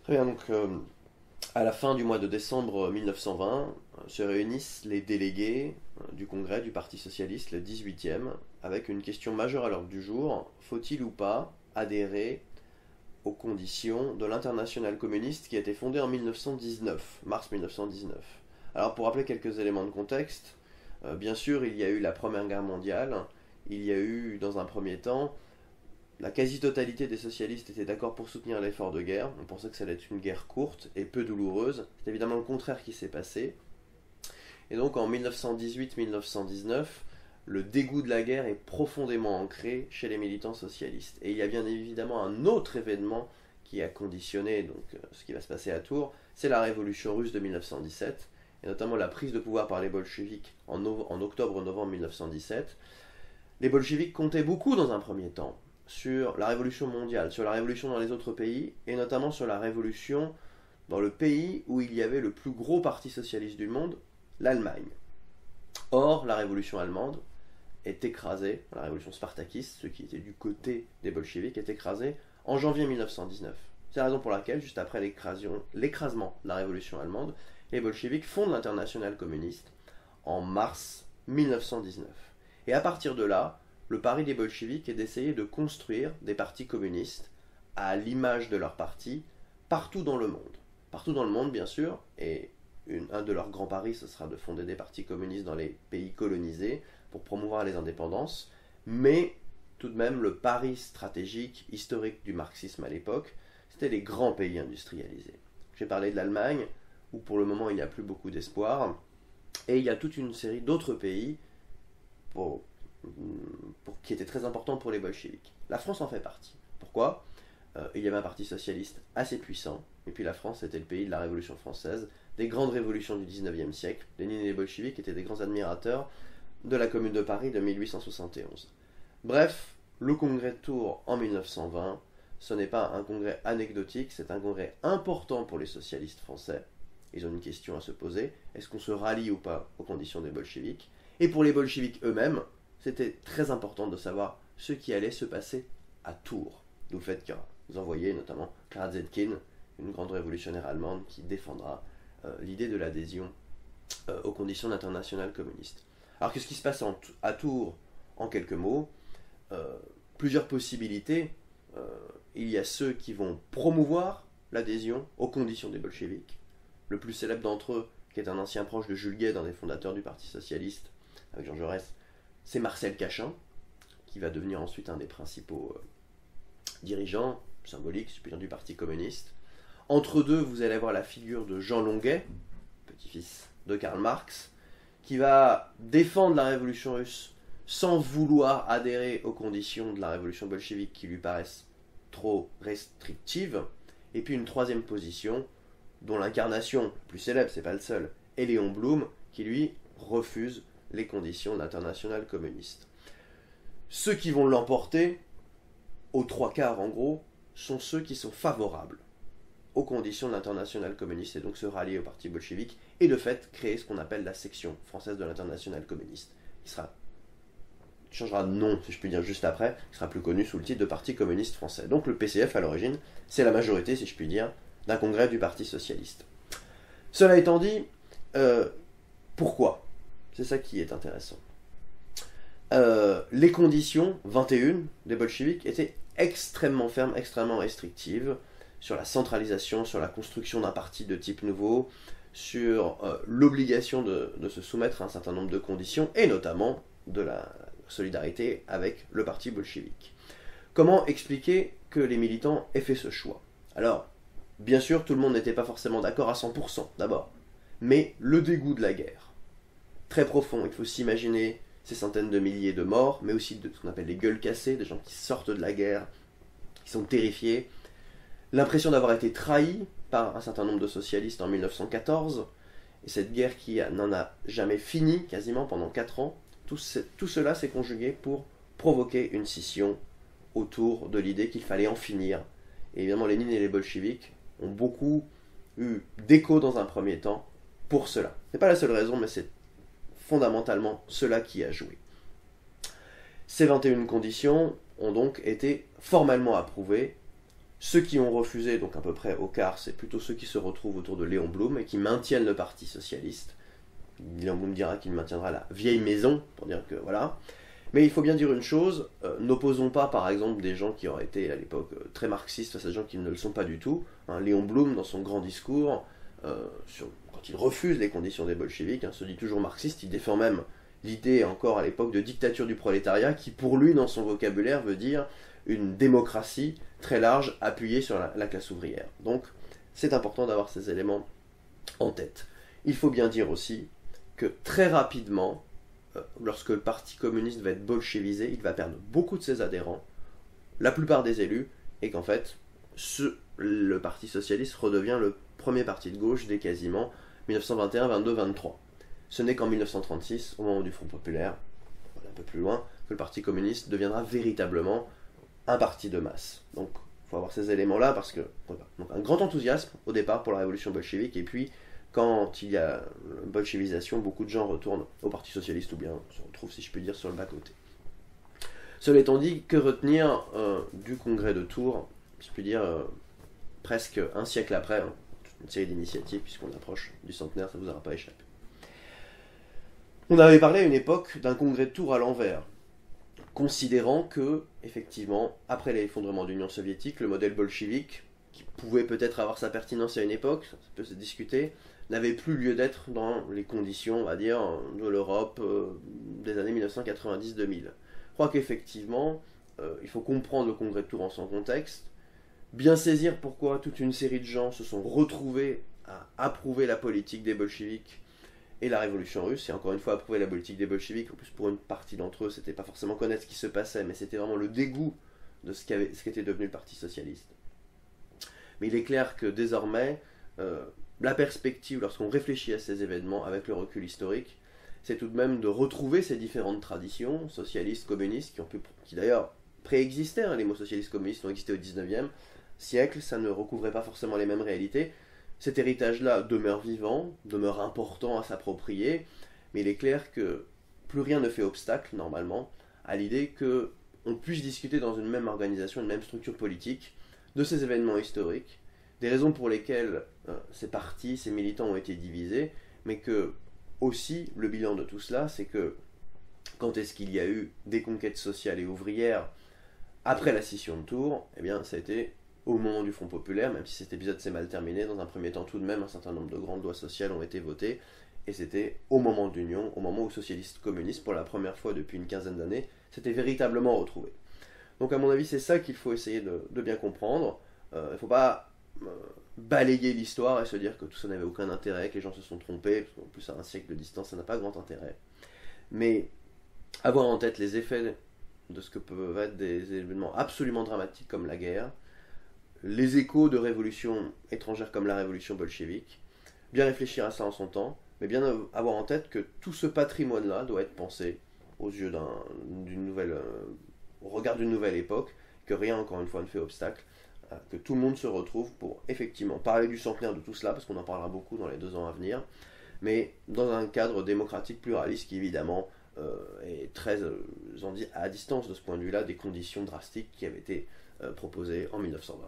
Très bien, donc à la fin du mois de décembre 1920, se réunissent les délégués du Congrès du Parti Socialiste, le 18e, avec une question majeure à l'ordre du jour: faut-il ou pas adhérer aux conditions de l'internationale communiste qui a été fondée en 1919, mars 1919. Alors pour rappeler quelques éléments de contexte, bien sûr il y a eu la Première Guerre mondiale, il y a eu dans un premier temps, la quasi-totalité des socialistes étaient d'accord pour soutenir l'effort de guerre, on pensait que ça allait être une guerre courte et peu douloureuse, c'est évidemment le contraire qui s'est passé, et donc en 1918-1919, le dégoût de la guerre est profondément ancré chez les militants socialistes. Et il y a bien évidemment un autre événement qui a conditionné donc, ce qui va se passer à Tours, c'est la révolution russe de 1917, et notamment la prise de pouvoir par les bolcheviks en octobre-novembre 1917. Les bolcheviks comptaient beaucoup dans un premier temps sur la révolution mondiale, sur la révolution dans les autres pays, et notamment sur la révolution dans le pays où il y avait le plus gros parti socialiste du monde, l'Allemagne. Or, la révolution allemande est écrasée, la révolution spartakiste, ceux qui étaient du côté des bolcheviks, est écrasée en janvier 1919. C'est la raison pour laquelle, juste après l'écrasement de la révolution allemande, les bolcheviks fondent l'internationale communiste en mars 1919. Et à partir de là, le pari des bolcheviks est d'essayer de construire des partis communistes à l'image de leur parti partout dans le monde. Partout dans le monde, bien sûr, et un de leurs grands paris, ce sera de fonder des partis communistes dans les pays colonisés pour promouvoir les indépendances, mais tout de même le pari stratégique, historique du marxisme à l'époque, c'était les grands pays industrialisés. J'ai parlé de l'Allemagne, où pour le moment il n'y a plus beaucoup d'espoir, et il y a toute une série d'autres pays qui étaient très importants pour les bolcheviks. La France en fait partie. Pourquoi ? Il y avait un parti socialiste assez puissant, et puis la France était le pays de la Révolution française, des grandes révolutions du 19e siècle. Lénine et les bolcheviks étaient des grands admirateurs de la Commune de Paris de 1871. Bref, le congrès de Tours en 1920, ce n'est pas un congrès anecdotique, c'est un congrès important pour les socialistes français. Ils ont une question à se poser: est-ce qu'on se rallie ou pas aux conditions des bolcheviks? Et pour les bolcheviks eux-mêmes, c'était très important de savoir ce qui allait se passer à Tours. D'où le fait qu'ils envoyaient notamment Clara Zetkin, une grande révolutionnaire allemande qui défendra l'idée de l'adhésion aux conditions de l'internationale communiste. Alors qu'est-ce qui se passe à Tours en quelques mots? Plusieurs possibilités. Il y a ceux qui vont promouvoir l'adhésion aux conditions des bolcheviks. Le plus célèbre d'entre eux, qui est un ancien proche de Jules Guesde, un des fondateurs du Parti Socialiste, avec Jean Jaurès, c'est Marcel Cachin, qui va devenir ensuite un des principaux dirigeants symboliques, si je puis dire, du Parti communiste. Entre deux, vous allez avoir la figure de Jean Longuet, petit-fils de Karl Marx, qui va défendre la révolution russe sans vouloir adhérer aux conditions de la révolution bolchevique qui lui paraissent trop restrictives. Et puis une troisième position, dont l'incarnation plus célèbre, c'est pas le seul, est Léon Blum, qui lui refuse les conditions de l'internationale communiste. Ceux qui vont l'emporter, aux trois quarts en gros, sont ceux qui sont favorables aux conditions de l'internationale communiste et donc se rallier au parti bolchevique et de fait créer ce qu'on appelle la section française de l'internationale communiste, qui changera de nom, si je puis dire, juste après, qui sera plus connu sous le titre de Parti communiste français. Donc le PCF à l'origine, c'est la majorité, si je puis dire, d'un congrès du Parti socialiste. Cela étant dit, pourquoi ? C'est ça qui est intéressant. Les conditions, 21, des bolcheviks, étaient extrêmement fermes, extrêmement restrictives, sur la centralisation, sur la construction d'un parti de type nouveau, sur l'obligation de se soumettre à un certain nombre de conditions, et notamment de la solidarité avec le parti bolchevique. Comment expliquer que les militants aient fait ce choix? Alors, bien sûr, tout le monde n'était pas forcément d'accord à 100%, d'abord, mais le dégoût de la guerre, très profond, il faut s'imaginer ces centaines de milliers de morts, mais aussi de ce qu'on appelle les gueules cassées, des gens qui sortent de la guerre, qui sont terrifiés, l'impression d'avoir été trahi par un certain nombre de socialistes en 1914, et cette guerre qui n'en a jamais fini, quasiment pendant 4 ans, tout cela s'est conjugué pour provoquer une scission autour de l'idée qu'il fallait en finir. Et évidemment, Lénine et les bolcheviks ont beaucoup eu d'écho dans un premier temps pour cela. Ce n'est pas la seule raison, mais c'est fondamentalement cela qui a joué. Ces 21 conditions ont donc été formellement approuvées Ceux qui ont refusé, donc à peu près au quart, c'est plutôt ceux qui se retrouvent autour de Léon Blum et qui maintiennent le Parti socialiste. Léon Blum dira qu'il maintiendra la vieille maison, pour dire que voilà. Mais il faut bien dire une chose, n'opposons pas par exemple des gens qui auraient été à l'époque très marxistes face à des gens qui ne le sont pas du tout. Léon Blum, dans son grand discours, quand il refuse les conditions des bolcheviks, se dit toujours marxiste, il défend même l'idée encore à l'époque de dictature du prolétariat qui pour lui dans son vocabulaire veut dire une démocratie très large appuyée sur la classe ouvrière. Donc c'est important d'avoir ces éléments en tête. Il faut bien dire aussi que très rapidement, lorsque le Parti communiste va être bolchevisé, il va perdre beaucoup de ses adhérents, la plupart des élus, et qu'en fait, le Parti socialiste redevient le premier parti de gauche dès quasiment 1921, 22, 23. Ce n'est qu'en 1936, au moment du Front populaire, un peu plus loin, que le Parti communiste deviendra véritablement un parti de masse. Donc, il faut avoir ces éléments-là parce que, voilà. Donc, un grand enthousiasme au départ pour la révolution bolchevique, et puis quand il y a bolchevisation, beaucoup de gens retournent au Parti socialiste ou bien se retrouvent, si je puis dire, sur le bas-côté. Cela étant dit, que retenir du congrès de Tours, si je puis dire, presque un siècle après, une série d'initiatives, puisqu'on approche du centenaire, ça ne vous aura pas échappé. On avait parlé à une époque d'un congrès de Tours à l'envers, considérant que, effectivement, après l'effondrement de l'Union soviétique, le modèle bolchevique, qui pouvait peut-être avoir sa pertinence à une époque, ça peut se discuter, n'avait plus lieu d'être dans les conditions, on va dire, de l'Europe des années 1990-2000. Je crois qu'effectivement, il faut comprendre le congrès de Tours en son contexte, bien saisir pourquoi toute une série de gens se sont retrouvés à approuver la politique des bolcheviks et la révolution russe, et encore une fois approuver la politique des bolcheviks, en plus pour une partie d'entre eux, c'était pas forcément connaître ce qui se passait, mais c'était vraiment le dégoût de ce qu'était devenu le Parti socialiste. Mais il est clair que désormais, la perspective, lorsqu'on réfléchit à ces événements avec le recul historique, c'est tout de même de retrouver ces différentes traditions, socialistes, communistes, qui d'ailleurs préexistaient, les mots socialistes communistes ont existé au 19e siècle, ça ne recouvrait pas forcément les mêmes réalités. Cet héritage-là demeure vivant, demeure important à s'approprier, mais il est clair que plus rien ne fait obstacle, normalement, à l'idée qu'on puisse discuter dans une même organisation, une même structure politique, de ces événements historiques, des raisons pour lesquelles ces partis, ces militants ont été divisés, mais que aussi le bilan de tout cela, c'est que quand est-ce qu'il y a eu des conquêtes sociales et ouvrières après la scission de Tours, eh bien ça a été au moment du Front populaire, même si cet épisode s'est mal terminé, dans un premier temps tout de même un certain nombre de grandes lois sociales ont été votées, et c'était au moment de l'Union, au moment où socialistes communistes, pour la première fois depuis une quinzaine d'années, s'étaient véritablement retrouvés. Donc à mon avis, c'est ça qu'il faut essayer de bien comprendre. Il ne faut pas balayer l'histoire et se dire que tout ça n'avait aucun intérêt, que les gens se sont trompés, parce qu'en plus à un siècle de distance, ça n'a pas grand intérêt. Mais avoir en tête les effets de ce que peuvent être des événements absolument dramatiques comme la guerre, les échos de révolutions étrangères comme la révolution bolchevique, bien réfléchir à ça en son temps, mais bien avoir en tête que tout ce patrimoine-là doit être pensé aux yeux d'une nouvelle, au regard d'une nouvelle époque, que rien encore une fois ne fait obstacle, que tout le monde se retrouve pour effectivement parler du centenaire de tout cela, parce qu'on en parlera beaucoup dans les 2 ans à venir, mais dans un cadre démocratique pluraliste qui évidemment est très à distance de ce point de vue-là des conditions drastiques qui avaient été proposées en 1920.